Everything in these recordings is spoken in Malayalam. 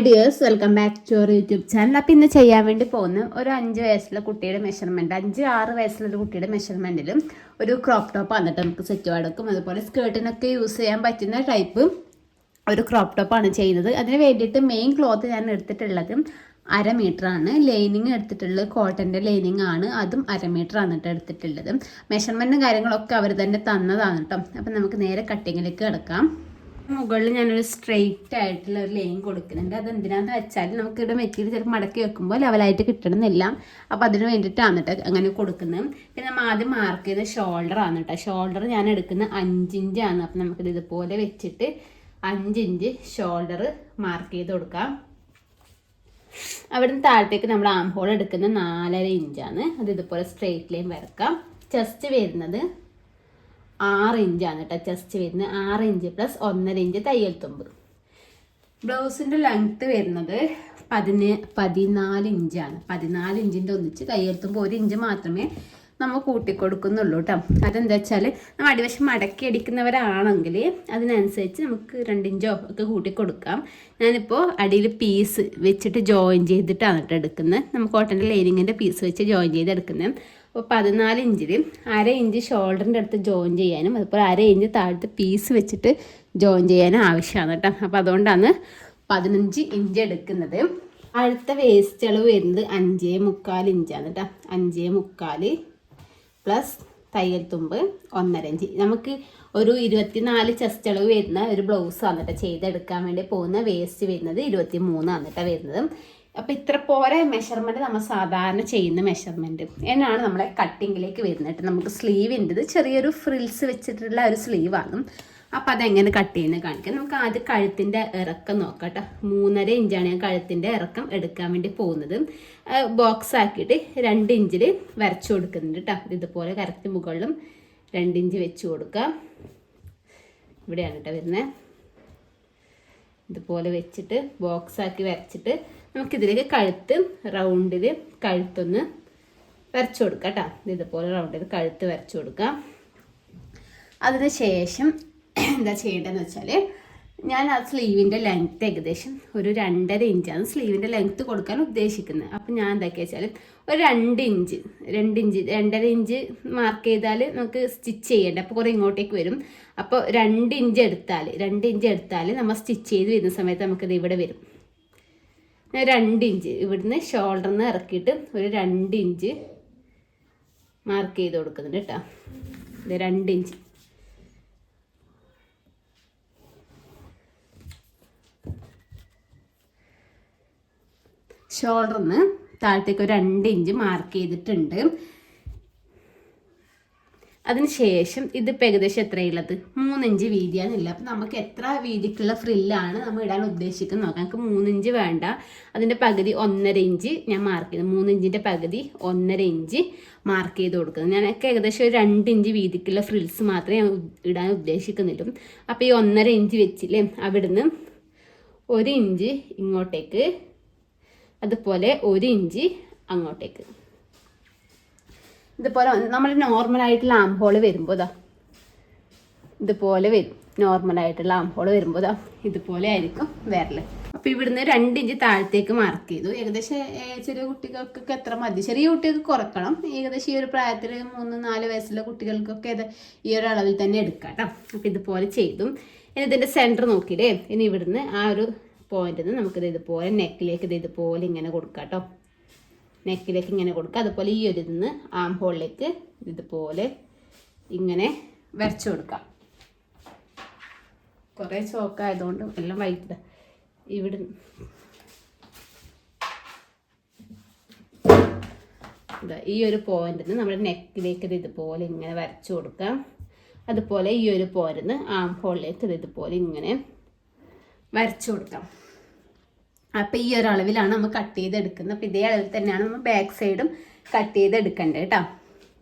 Dears, welcome back to our YouTube channel. അപ്പം ഇന്ന് ചെയ്യാൻ വേണ്ടി പോകുന്ന ഒരു 5 വയസ്സുള്ള കുട്ടിയുടെ മെഷർമെൻറ്റ്, 5-6 വയസ്സുള്ള ഒരു കുട്ടിയുടെ മെഷർമെൻറ്റിലും ഒരു ക്രോപ്പ് ടോപ്പ് വന്നിട്ട് നമുക്ക് സെറ്റ് വടക്കും അതുപോലെ സ്കേർട്ടിനൊക്കെ യൂസ് ചെയ്യാൻ പറ്റുന്ന ടൈപ്പ് ഒരു ക്രോപ്പ് ടോപ്പാണ് ചെയ്യുന്നത്. അതിന് വേണ്ടിയിട്ട് മെയിൻ ക്ലോത്ത് ഞാൻ എടുത്തിട്ടുള്ളത് 1/2 മീറ്ററാണ്. ലൈനിങ് എടുത്തിട്ടുള്ളത് കോട്ടൻ്റെ ലൈനിങ് ആണ്, അതും 1/2 മീറ്റർ ആണ് എടുത്തിട്ടുള്ളത്. മെഷർമെൻറ്റും കാര്യങ്ങളൊക്കെ അവർ തന്നെ തന്നതാണ് കേട്ടോ. അപ്പം നമുക്ക് നേരെ കട്ടിങ്ങിലേക്ക് കിടക്കാം. മുകളിൽ ഞാനൊരു സ്ട്രെയിറ്റ് ആയിട്ടുള്ള ഒരു ലൈൻ കൊടുക്കുന്നുണ്ട്. അതെന്തിനാന്ന് വെച്ചാൽ നമുക്കിവിടെ മെറ്റീരിയൽ ചിലപ്പോൾ മടക്കി വെക്കുമ്പോൾ ലെവലായിട്ട് കിട്ടണമെന്നില്ല. അപ്പോൾ അതിന് വേണ്ടിയിട്ടാണ് കേട്ടോ അങ്ങനെ കൊടുക്കുന്നത്. പിന്നെ നമ്മൾ ആദ്യം മാർക്ക് ചെയ്ത ഷോൾഡർ ആണ് കേട്ടോ. ഷോൾഡർ ഞാൻ എടുക്കുന്നത് 5 ഇഞ്ചാണ്. അപ്പം നമുക്കിത് ഇതുപോലെ വെച്ചിട്ട് 5 ഇഞ്ച് ഷോൾഡർ മാർക്ക് ചെയ്ത് കൊടുക്കാം. അവിടെ നിന്ന് താഴത്തേക്ക് നമ്മൾ ആം ഹോൾ എടുക്കുന്നത് 4.5 ഇഞ്ചാണ്. അത് ഇതുപോലെ സ്ട്രെയിറ്റ് ലൈൻ വരക്കാം. ചെസ്റ്റ് വരുന്നത് 6 ഇഞ്ചാണ് കേട്ടോ. ചെസ്റ്റ് വരുന്നത് 6 ഇഞ്ച് പ്ലസ് 1.5 ഇഞ്ച് തയ്യൽ തുമ്പ്. ബ്ലൗസിൻ്റെ ലെങ്ത്ത് വരുന്നത് 14 ഇഞ്ചാണ്. 14 ഇഞ്ചിൻ്റെ ഒന്നിച്ച് തയ്യൽ തുമ്പ് 1 ഇഞ്ച് മാത്രമേ നമ്മൾ കൂട്ടിക്കൊടുക്കുന്നുള്ളൂ കേട്ടോ. അതെന്താ വെച്ചാൽ നമ്മൾ അടിവശം മടക്കി അടിക്കുന്നവരാണെങ്കിൽ അതിനനുസരിച്ച് നമുക്ക് 2 ഇഞ്ചോ ഒക്കെ കൂട്ടിക്കൊടുക്കാം. ഞാനിപ്പോൾ അടിയിൽ പീസ് വെച്ചിട്ട് ജോയിൻ ചെയ്തിട്ടാണ് കേട്ടോ എടുക്കുന്നത്. നമുക്ക് കോട്ടൻ്റെ ലൈനിങ്ങിൻ്റെ പീസ് വെച്ച് ജോയിൻ ചെയ്തെടുക്കുന്നത്. അപ്പോൾ 14 ഇഞ്ചിൽ 1/2 ഇഞ്ച് ഷോൾഡറിൻ്റെ അടുത്ത് ജോയിൻ ചെയ്യാനും അതുപോലെ 1/2 ഇഞ്ച് താഴത്ത് പീസ് വെച്ചിട്ട് ജോയിൻ ചെയ്യാനും ആവശ്യമാണ് കേട്ടോ. അപ്പോൾ അതുകൊണ്ടാണ് 15 ഇഞ്ച് എടുക്കുന്നത്. അടുത്ത വേസ്റ്റ് അളവ് വരുന്നത് 5.25 ഇഞ്ചാണ് കേട്ടോ. 5.25 പ്ലസ് തയ്യൽ തുമ്പ് 1.5 ഇഞ്ച്. നമുക്ക് ഒരു 24 ചെസ്റ്റ് അളവ് വരുന്ന ഒരു ബ്ലൗസാണ് കേട്ടോ ചെയ്തെടുക്കാൻ വേണ്ടി പോകുന്ന. വേസ്റ്റ് വരുന്നത് 23 കേട്ടോ വരുന്നത്. അപ്പോൾ ഇത്ര പോരെ മെഷർമെൻറ്റ് നമ്മൾ സാധാരണ ചെയ്യുന്ന മെഷർമെൻറ്റ് എന്നാണ് നമ്മളെ കട്ടിങ്ങിലേക്ക് വരുന്നത്. നമുക്ക് സ്ലീവിൻ്റെത് ചെറിയൊരു ഫ്രിൽസ് വെച്ചിട്ടുള്ള ഒരു സ്ലീവാണ്. അപ്പോൾ അതെങ്ങനെ കട്ട് ചെയ്യുന്നത് കാണിക്കാം. നമുക്ക് ആദ്യം കഴുത്തിൻ്റെ ഇറക്കം നോക്കാം കേട്ടോ. 3.5 ഇഞ്ചാണ് ഞാൻ കഴുത്തിൻ്റെ ഇറക്കം എടുക്കാൻ വേണ്ടി പോകുന്നത്. ബോക്സ് ആക്കിയിട്ട് 2 ഇഞ്ചിൽ വരച്ചു കൊടുക്കുന്നുണ്ട് കേട്ടോ. ഇതുപോലെ കറക്റ്റ് മുകളിലും 2 ഇഞ്ച് വെച്ച് കൊടുക്കാം. ഇവിടെയാണ് കേട്ടോ വരുന്നത്. ഇതുപോലെ വെച്ചിട്ട് ബോക്സ് ആക്കി വരച്ചിട്ട് നമുക്കിതിലേക്ക് കഴുത്ത് റൗണ്ടിൽ കഴുത്തൊന്ന് വരച്ചു കൊടുക്കാം കേട്ടോ. ഇതുപോലെ റൗണ്ടിൽ കഴുത്ത് വരച്ചു കൊടുക്കാം. അതിന് ശേഷം എന്താ ചെയ്യേണ്ടതെന്ന് വെച്ചാൽ ഞാൻ ആ സ്ലീവിൻ്റെ ലെങ്ത്ത് ഏകദേശം ഒരു 2.5 ഇഞ്ചാണ് സ്ലീവിൻ്റെ ലെങ്ത്ത് കൊടുക്കാൻ ഉദ്ദേശിക്കുന്നത്. അപ്പം ഞാൻ എന്താക്കി വെച്ചാൽ ഒരു 2 ഇഞ്ച് 2.5 ഇഞ്ച് മാർക്ക് ചെയ്താൽ നമുക്ക് സ്റ്റിച്ച് ചെയ്യേണ്ട. അപ്പോൾ കുറേ ഇങ്ങോട്ടേക്ക് വരും. അപ്പോൾ 2 ഇഞ്ച് എടുത്താൽ നമ്മൾ സ്റ്റിച്ച് ചെയ്ത് വരുന്ന സമയത്ത് നമുക്കിത് ഇവിടെ വരും. 2 ഇഞ്ച് ഇവിടുന്ന് ഷോൾഡറിൽ നിന്ന് ഇറക്കിയിട്ട് ഒരു 2 ഇഞ്ച് മാർക്ക് ചെയ്ത് കൊടുക്കുന്നുണ്ട് കേട്ടോ. ഇത് 2 ഇഞ്ച്. ഷോൾഡറിൽ നിന്ന് താഴത്തേക്ക് ഒരു 2 ഇഞ്ച് മാർക്ക് ചെയ്തിട്ടുണ്ട്. അതിനുശേഷം ഇതിപ്പോൾ ഏകദേശം എത്രയുള്ളത് 3 ഇഞ്ച് വീതിയാണില്ല. അപ്പം നമുക്ക് എത്ര വീതിക്കുള്ള ഫ്രില്ലാണ് നമ്മൾ ഇടാൻ ഉദ്ദേശിക്കുന്നത് നോക്കാം. നമുക്ക് 3 ഇഞ്ച് വേണ്ട. അതിൻ്റെ പകുതി 1.5 ഇഞ്ച് ഞാൻ മാർക്ക് ചെയ്തു. 3 ഇഞ്ചിൻ്റെ പകുതി 1.5 ഇഞ്ച് മാർക്ക് ചെയ്ത് കൊടുക്കുന്നത്. ഞാനൊക്കെ ഏകദേശം ഒരു 2 ഇഞ്ച് വീതിക്കുള്ള ഫ്രിൽസ് മാത്രമേ ഞാൻ ഇടാൻ ഉദ്ദേശിക്കുന്നുള്ളൂ. അപ്പോൾ ഈ 1.5 ഇഞ്ച് വെച്ചില്ലേ അവിടുന്ന് 1 ഇഞ്ച് ഇങ്ങോട്ടേക്ക്, അതുപോലെ 1 ഇഞ്ച് അങ്ങോട്ടേക്ക്. ഇതുപോലെ നമ്മൾ നോർമലായിട്ടുള്ള ആം ഹോൾ വരുമ്പോൾ ഇതുപോലെ വരും. നോർമലായിട്ടുള്ള ആം ഹോൾ വരുമ്പോൾ ഇതുപോലെ ആയിരിക്കും വരല്. അപ്പോൾ ഇവിടുന്ന് 2 ഇഞ്ച് താഴത്തേക്ക് മാർക്ക് ചെയ്തു. ഏകദേശം ചെറിയ കുട്ടികൾക്കൊക്കെ എത്ര മതി, ചെറിയ കുട്ടികൾക്ക് കുറക്കണം. ഏകദേശം ഈ ഒരു പ്രായത്തിൽ 3-4 വയസ്സുള്ള കുട്ടികൾക്കൊക്കെ ഈ ഒരു അളവിൽ തന്നെ എടുക്കാം കേട്ടോ. അപ്പോൾ ഇതുപോലെ ചെയ്തു. ഇനി ഇതിൻ്റെ സെൻറ്റർ നോക്കിയില്ലേ, ഇനി ഇവിടുന്ന് ആ ഒരു പോയിന്റിൽ നിന്ന് നമുക്കിത് ഇതുപോലെ നെക്കിലേക്ക് ഇതുപോലെ ഇങ്ങനെ കൊടുക്കാം കേട്ടോ. നെക്കിലേക്ക് ഇങ്ങനെ കൊടുക്കുക. അതുപോലെ ഈ ഒരു ഇതിന്ന് ആം ഹോളിലേക്ക് ഇതുപോലെ ഇങ്ങനെ വരച്ചു കൊടുക്കാം. കുറേ ചോക്കായതുകൊണ്ട് എല്ലാം വൈകിട്ട് ഇവിടെ ഈ ഒരു പോയിന്റിൽ നിന്ന് നമ്മുടെ നെക്കിലേക്ക് ഇതുപോലെ ഇങ്ങനെ വരച്ചു കൊടുക്കാം. അതുപോലെ ഈ ഒരു പോയിന്റിൽ നിന്ന് ആം ഹോളിലേക്ക് ഇതുപോലെ ഇങ്ങനെ വരച്ചു കൊടുക്കാം. അപ്പോൾ ഈ ഒരു അളവിലാണ് നമ്മൾ കട്ട് ചെയ്തെടുക്കുന്നത്. അപ്പോൾ ഇതേ അളവിൽ തന്നെയാണ് നമ്മൾ ബാക്ക് സൈഡും കട്ട് ചെയ്തെടുക്കേണ്ടത് കേട്ടോ.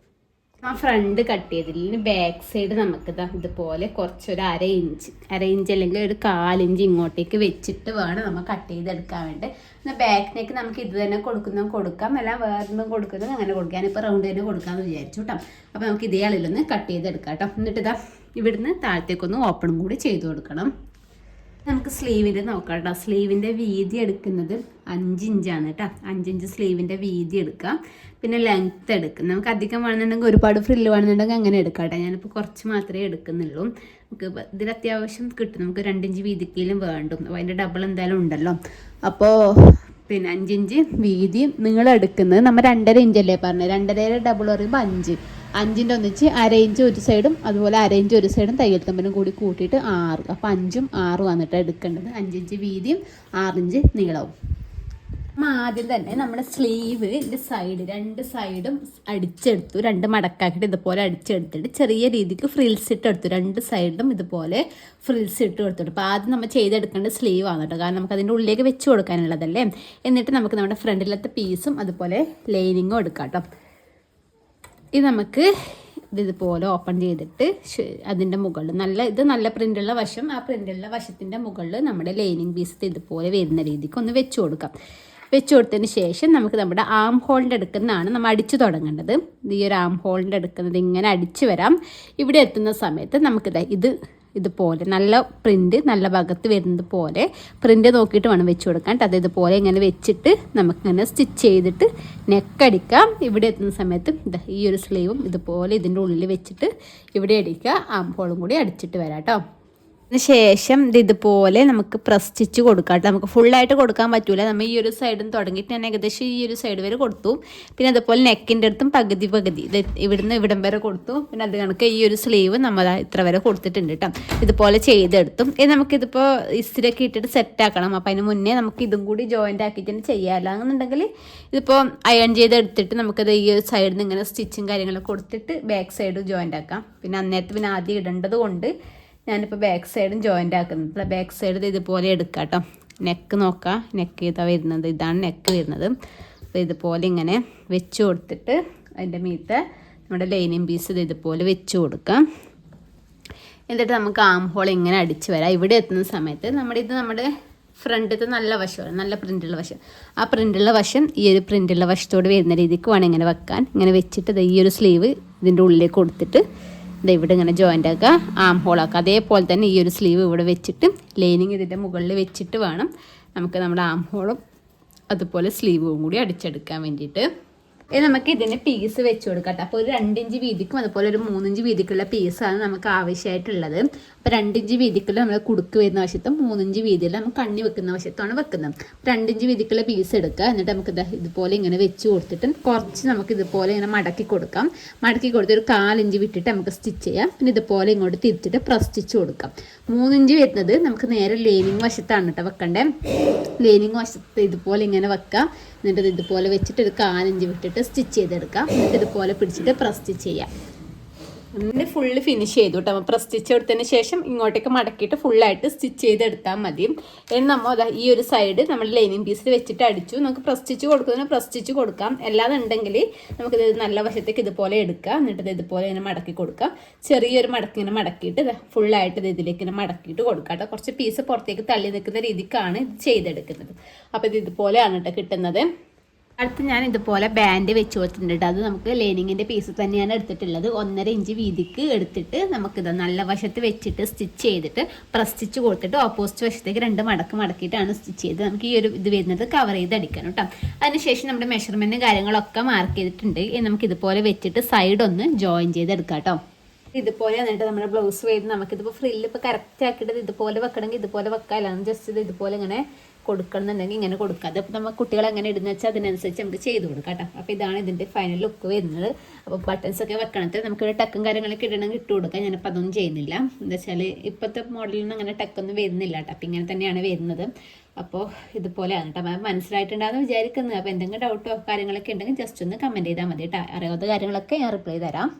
ആ ഫ്രണ്ട് കട്ട് ചെയ്തില്ല, ബാക്ക് സൈഡ് നമുക്കിതാ ഇതുപോലെ കുറച്ചൊരു 1/2 ഇഞ്ച് അല്ലെങ്കിൽ ഒരു 1/4 ഇഞ്ച് ഇങ്ങോട്ടേക്ക് വെച്ചിട്ട് വേണം നമ്മൾ കട്ട് ചെയ്തെടുക്കാൻ വേണ്ടി. എന്നാൽ ബാക്കിനേക്ക് നമുക്ക് ഇത് തന്നെ കൊടുക്കാം, എല്ലാം വേറൊന്നും കൊടുക്കുന്നത് അങ്ങനെ കൊടുക്കാം. ഞാനിപ്പോൾ റൗണ്ട് തന്നെ കൊടുക്കാമെന്ന് വിചാരിച്ചു കേട്ടോ. അപ്പോൾ നമുക്ക് ഇതേ അളവിലൊന്ന് കട്ട് ചെയ്തെടുക്കാം കേട്ടോ. എന്നിട്ട് ഇതാ ഇവിടുന്ന് താഴത്തേക്കൊന്ന് ഓപ്പണും കൂടി ചെയ്ത് കൊടുക്കണം. നമുക്ക് സ്ലീവിൻ്റെ നോക്കാം കേട്ടോ. സ്ലീവിൻ്റെ വീതി എടുക്കുന്നത് 5 ഇഞ്ചാണ് കേട്ടോ. 5 ഇഞ്ച് സ്ലീവിൻ്റെ വീതി എടുക്കാം. പിന്നെ ലെങ്ത്ത് എടുക്കും. നമുക്ക് അധികം വേണമെന്നുണ്ടെങ്കിൽ ഒരുപാട് ഫ്രില്ല് വേണമെന്നുണ്ടെങ്കിൽ അങ്ങനെ എടുക്കാം കേട്ടോ. ഞാനിപ്പോൾ കുറച്ച് മാത്രമേ എടുക്കുന്നുള്ളൂ. നമുക്ക് ഇതിൽ അത്യാവശ്യം കിട്ടും. നമുക്ക് 2 ഇഞ്ച് വീതിക്കലും വേണ്ടും. അപ്പോൾ അതിൻ്റെ ഡബിൾ എന്തായാലും ഉണ്ടല്ലോ. അപ്പോൾ പിന്നെ 5 ഇഞ്ച് വീതി നിങ്ങൾ എടുക്കുന്നത് നമ്മൾ 2.5 ഇഞ്ചല്ലേ പറഞ്ഞത്. 2.5 ഡബിൾ പറയുമ്പോൾ 5 ഒന്നിച്ച് 1/2 ഇഞ്ച് ഒരു സൈഡും അതുപോലെ 1/2 ഇഞ്ച് ഒരു സൈഡും തയ്യൽ തമ്മിലും കൂടി കൂട്ടിയിട്ട് 6. അപ്പോൾ 5ഉം 6 വന്നിട്ട് എടുക്കേണ്ടത്. 5 ഇഞ്ച് വീതിയും 6 ഇഞ്ച് നീളവും. ആദ്യം തന്നെ നമ്മുടെ സ്ലീവിൻ്റെ സൈഡ് 2 സൈഡും അടിച്ചെടുത്തു. 2 മടക്കാക്കിയിട്ട് ഇതുപോലെ അടിച്ചെടുത്തിട്ട് ചെറിയ രീതിക്ക് ഫ്രിൽസ് ഇട്ട് എടുത്തു. 2 സൈഡിലും ഇതുപോലെ ഫ്രിൽസ് ഇട്ട് കൊടുത്തിട്ട്. അപ്പോൾ ആദ്യം നമ്മൾ ചെയ്തെടുക്കേണ്ട സ്ലീവ് ആണ് കേട്ടോ. കാരണം നമുക്ക് അതിൻ്റെ ഉള്ളിലേക്ക് വെച്ച് കൊടുക്കാനുള്ളതല്ലേ. എന്നിട്ട് നമുക്ക് നമ്മുടെ ഫ്രണ്ടിലത്തെ പീസും അതുപോലെ ലൈനിങ്ങും എടുക്കാം കേട്ടോ. ഇത് നമുക്ക് ഇതുപോലെ ഓപ്പൺ ചെയ്തിട്ട് അതിൻ്റെ മുകളിൽ നല്ല പ്രിൻ്റുള്ള വശം, ആ പ്രിൻ്റുള്ള വശത്തിൻ്റെ മുകളിൽ നമ്മുടെ ലൈനിങ് പീസ് ഇതുപോലെ വരുന്ന രീതിക്ക് ഒന്ന് വെച്ച് കൊടുക്കാം. വെച്ച് കൊടുത്തതിന് ശേഷം നമുക്ക് നമ്മുടെ ആം ഹോളിൻ്റെ എടുക്കുന്നതാണ് നമ്മൾ അടിച്ചു തുടങ്ങേണ്ടത്. ഈ ഒരു ആം ഹോളിൻ്റെ എടുക്കുന്നത് ഇങ്ങനെ അടിച്ചു വരാം. ഇവിടെ എത്തുന്ന സമയത്ത് നമുക്കിത് ഇതുപോലെ നല്ല പ്രിൻ്റ് നല്ല ഭാഗത്ത് വരുന്നത് പോലെ പ്രിൻ്റ് നോക്കിയിട്ട് വേണം വെച്ച് കൊടുക്കാൻ. അത് ഇതുപോലെ ഇങ്ങനെ വെച്ചിട്ട് നമുക്കിങ്ങനെ സ്റ്റിച്ച് ചെയ്തിട്ട് നെക്കടിക്കാം. ഇവിടെ എത്തുന്ന സമയത്ത് ഈ ഒരു സ്ലീവും ഇതുപോലെ ഇതിൻ്റെ ഉള്ളിൽ വെച്ചിട്ട് ഇവിടെ അടിക്കുക. ആം ഹോളും കൂടി അടിച്ചിട്ട് വരാം കേട്ടോ. ശേഷം ഇതുപോലെ നമുക്ക് പ്രസ് സ്റ്റിച്ച് കൊടുക്കാം. നമുക്ക് ഫുള്ളായിട്ട് കൊടുക്കാൻ പറ്റൂല. നമ്മൾ ഈ ഒരു സൈഡും തുടങ്ങിയിട്ട് ഞാൻ ഏകദേശം ഈ ഒരു സൈഡ് വരെ കൊടുത്തു. പിന്നെ അതുപോലെ നെക്കിൻ്റെ അടുത്തും പകുതി ഇത് ഇവിടുന്ന് ഇവിടം വരെ കൊടുത്തു. പിന്നെ അത് കണക്ക് ഈ ഒരു സ്ലീവ് നമ്മൾ ഇത്ര വരെ കൊടുത്തിട്ടുണ്ട് കേട്ടോ. ഇതുപോലെ ചെയ്തെടുത്തും നമുക്കിതിപ്പോൾ ഇസ്തിരിയൊക്കെ ഇട്ടിട്ട് സെറ്റാക്കണം. അപ്പോൾ അതിന് മുന്നേ നമുക്ക് ഇതും കൂടി ജോയിൻ്റ് ആക്കിയിട്ട് ചെയ്യാമല്ലോ. എന്നുണ്ടെങ്കിൽ ഇതിപ്പോൾ അയൺ ചെയ്തെടുത്തിട്ട് നമുക്കത് ഈ ഒരു സൈഡിൽ നിന്ന് ഇങ്ങനെ സ്റ്റിച്ചും കാര്യങ്ങളൊക്കെ കൊടുത്തിട്ട് ബാക്ക് സൈഡ് ജോയിൻ്റ് ആക്കാം. പിന്നെ അന്നേരത്ത് പിന്നെ ആദ്യം ഇടേണ്ടത് കൊണ്ട് ഞാനിപ്പോൾ ബാക്ക് സൈഡും ജോയിൻ്റ് ആക്കുന്നത്. ബാക്ക് സൈഡ് ഇതുപോലെ എടുക്കാം കേട്ടോ. നെക്ക് നോക്കാം. നെക്ക് ഇതാ വരുന്നത്. ഇതാണ് നെക്ക് വരുന്നത്. അപ്പോൾ ഇതുപോലെ ഇങ്ങനെ വെച്ച് കൊടുത്തിട്ട് അതിൻ്റെ മീത്തെ നമ്മുടെ ലൈനിങ് പീസ് ഇതുപോലെ വെച്ച് കൊടുക്കാം. എന്നിട്ട് നമുക്ക് ആം ഹോൾ ഇങ്ങനെ അടിച്ച് വരാം. ഇവിടെ എത്തുന്ന സമയത്ത് നമ്മുടെ ഫ്രണ്ടിലത്തെ നല്ല വശമാണ്, നല്ല പ്രിൻ്റുള്ള വശം. ആ പ്രിൻ്റുള്ള വശം ഈ ഒരു പ്രിൻ്റുള്ള വശത്തോട് വരുന്ന രീതിക്ക് വേണം ഇങ്ങനെ വെക്കാൻ. ഇങ്ങനെ വെച്ചിട്ട് ഈ ഒരു സ്ലീവ് ഇതിൻ്റെ ഉള്ളിലേക്ക് കൊടുത്തിട്ട് ഇവിടെ ഇങ്ങനെ ജോയിൻ്റ് ആക്കുക, ആം ഹോളാക്കുക. അതേപോലെ തന്നെ ഈ ഒരു സ്ലീവ് ഇവിടെ വെച്ചിട്ട് ലൈനിങ് ഇതിൻ്റെ മുകളിൽ വെച്ചിട്ട് വേണം നമുക്ക് നമ്മുടെ ആം ഹോളും അതുപോലെ സ്ലീവും കൂടി അടിച്ചെടുക്കാൻ വേണ്ടിയിട്ട്. നമുക്ക് ഇതിന് പീസ് വെച്ച് കൊടുക്കാം. അപ്പോൾ ഒരു 2 ഇഞ്ച് വീതിക്കും അതുപോലെ ഒരു 3 ഇഞ്ച് വീതിക്കുള്ള പീസാണ് നമുക്ക് ആവശ്യമായിട്ടുള്ളത്. അപ്പോൾ 2 ഇഞ്ച് വീതിക്കുള്ള നമ്മൾ കുടുക്ക് വരുന്ന വശത്തും 3 ഇഞ്ച് വീതിയിൽ നമുക്ക് കണ്ണി വെക്കുന്ന വശത്താണ് വെക്കുന്നത്. 2 ഇഞ്ച് വീതിക്കുള്ള പീസ് എടുക്കുക. എന്നിട്ട് നമുക്ക് ഇതുപോലെ ഇങ്ങനെ വെച്ച് കൊടുത്തിട്ട് കുറച്ച് നമുക്ക് ഇതുപോലെ ഇങ്ങനെ മടക്കി കൊടുക്കാം. മടക്കി കൊടുത്ത് ഒരു 1/4 ഇഞ്ച് വിട്ടിട്ട് നമുക്ക് സ്റ്റിച്ച് ചെയ്യാം. പിന്നെ ഇതുപോലെ ഇങ്ങോട്ട് തിരിച്ചിട്ട് പ്രസ് സ്റ്റിച്ച് കൊടുക്കാം. 3 ഇഞ്ച് വരുന്നത് നമുക്ക് നേരെ ലൈനിങ് വശത്താണ് കേട്ടോ വെക്കണ്ടേ. ലൈനിങ് വശത്ത് ഇതുപോലെ ഇങ്ങനെ വെക്കാം. എന്നിട്ട് ഇതുപോലെ വെച്ചിട്ട് ഒരു 1/4 ഇഞ്ച് വിട്ടിട്ട് സ്റ്റിച്ച് ചെയ്തെടുക്കാം. എന്നിട്ട് ഇതുപോലെ പിടിച്ചിട്ട് പ്രസ് സ്റ്റിച്ച് ചെയ്യാം. എന്നിട്ട് ഫുള്ള് ഫിനിഷ് ചെയ്തു കേട്ടോ. പ്രസ് സ്റ്റിച്ച് എടുത്തതിന് ശേഷം ഇങ്ങോട്ടേക്ക് മടക്കിയിട്ട് ഫുള്ളായിട്ട് സ്റ്റിച്ച് ചെയ്തെടുത്താൽ മതി. എന്ന് നമ്മൾ ഈ ഒരു സൈഡ് നമ്മൾ ലൈനിങ് പീസിൽ വെച്ചിട്ട് അടിച്ചു. നമുക്ക് പ്രസ് സ്റ്റിച്ച് കൊടുക്കുന്നതിന് പ്രസ് സ്റ്റിച്ച് കൊടുക്കാം. അല്ലാതുണ്ടെങ്കിൽ നമുക്കിത് നല്ല വശത്തേക്ക് ഇതുപോലെ എടുക്കാം. എന്നിട്ട് ഇതുപോലെ ഇങ്ങനെ മടക്കി കൊടുക്കാം. ചെറിയൊരു മടക്കി ഇങ്ങനെ മടക്കിയിട്ട് ഫുള്ളായിട്ട് ഇതിലേക്ക് ഇങ്ങനെ മടക്കിയിട്ട് കൊടുക്കാം കേട്ടോ. കുറച്ച് പീസ് പുറത്തേക്ക് തള്ളി നിൽക്കുന്ന രീതിക്കാണ് ഇത് ചെയ്തെടുക്കുന്നത്. അപ്പോൾ ഇത് ഇതുപോലെയാണ് കേട്ടോ കിട്ടുന്നത്. അടുത്ത് ഞാൻ ഇതുപോലെ ബാൻഡ് വെച്ച് കൊടുത്തിട്ടുണ്ട്. അത് നമുക്ക് ലൈനിങ്ങിൻ്റെ പീസ് തന്നെയാണ് എടുത്തിട്ടുള്ളത്. 1.5 ഇഞ്ച് വീതിക്ക് എടുത്തിട്ട് നമുക്കിത് നല്ല വശത്ത് വെച്ചിട്ട് സ്റ്റിച്ച് ചെയ്തിട്ട് പ്രസ് സ്റ്റിച്ച് കൊടുത്തിട്ട് ഓപ്പോസിറ്റ് വശത്തേക്ക് 2 മടക്ക് മടക്കിയിട്ടാണ് സ്റ്റിച്ച് ചെയ്ത് നമുക്ക് ഈ ഒരു ഇത് വരുന്നത് കവർ ചെയ്ത് അടിക്കണം കേട്ടോ. അതിനുശേഷം നമ്മുടെ മെഷർമെൻറ്റും കാര്യങ്ങളൊക്കെ മാർക്ക് ചെയ്തിട്ടുണ്ട്. നമുക്ക് ഇതുപോലെ വെച്ചിട്ട് സൈഡ് ഒന്ന് ജോയിൻ ചെയ്തെടുക്കാം കേട്ടോ. ഇതുപോലെ എന്നിട്ട് നമ്മുടെ ബ്ലൗസ് വരുന്നത് നമുക്കിതിപ്പോൾ ഫ്രില്ല് ഇപ്പോൾ കറക്റ്റ് ആക്കിയിട്ട് ഇതുപോലെ വെക്കണമെങ്കിൽ ഇതുപോലെ വെക്കാം. അല്ലാതെ ജസ്റ്റ് ഇത് ഇതുപോലെ ഇങ്ങനെ കൊടുക്കണമെന്നുണ്ടെങ്കിൽ ഇങ്ങനെ കൊടുക്കാം. അതിപ്പോൾ നമ്മൾ കുട്ടികൾ എങ്ങനെ ഇടുന്ന വെച്ചാൽ അതിനനുസരിച്ച് നമുക്ക് ചെയ്ത് കൊടുക്കാം കേട്ടോ. അപ്പോൾ ഇതാണ് ഇതിൻ്റെ ഫൈനൽ ലുക്ക് വരുന്നത്. അപ്പോൾ ബട്ടൺസൊക്കെ വെക്കണത്തിൽ നമുക്ക് ടക്കും കാര്യങ്ങളൊക്കെ ഇടണമെങ്കിൽ ഇട്ട് കൊടുക്കാം. ഞാനിപ്പോൾ അതൊന്നും ചെയ്യുന്നില്ല. എന്താ വെച്ചാൽ ഇപ്പോഴത്തെ മോഡലിന് അങ്ങനെ ടക്കൊന്നും വരുന്നില്ല കേട്ടോ. അപ്പോൾ ഇങ്ങനെ തന്നെയാണ് വരുന്നത്. അപ്പോൾ ഇതുപോലെയാണ് കേട്ടോ. മനസ്സിലായിട്ടുണ്ടാകുന്ന വിചാരിക്കുന്നത്. അപ്പോൾ എന്തെങ്കിലും ഡൗട്ടോ കാര്യങ്ങളൊക്കെ ഉണ്ടെങ്കിൽ ജസ്റ്റ് ഒന്ന് കമൻറ്റ് ചെയ്താൽ മതി കേട്ടോ. അറിയാത്ത കാര്യങ്ങളൊക്കെ ഞാൻ റിപ്ലൈ തരാം.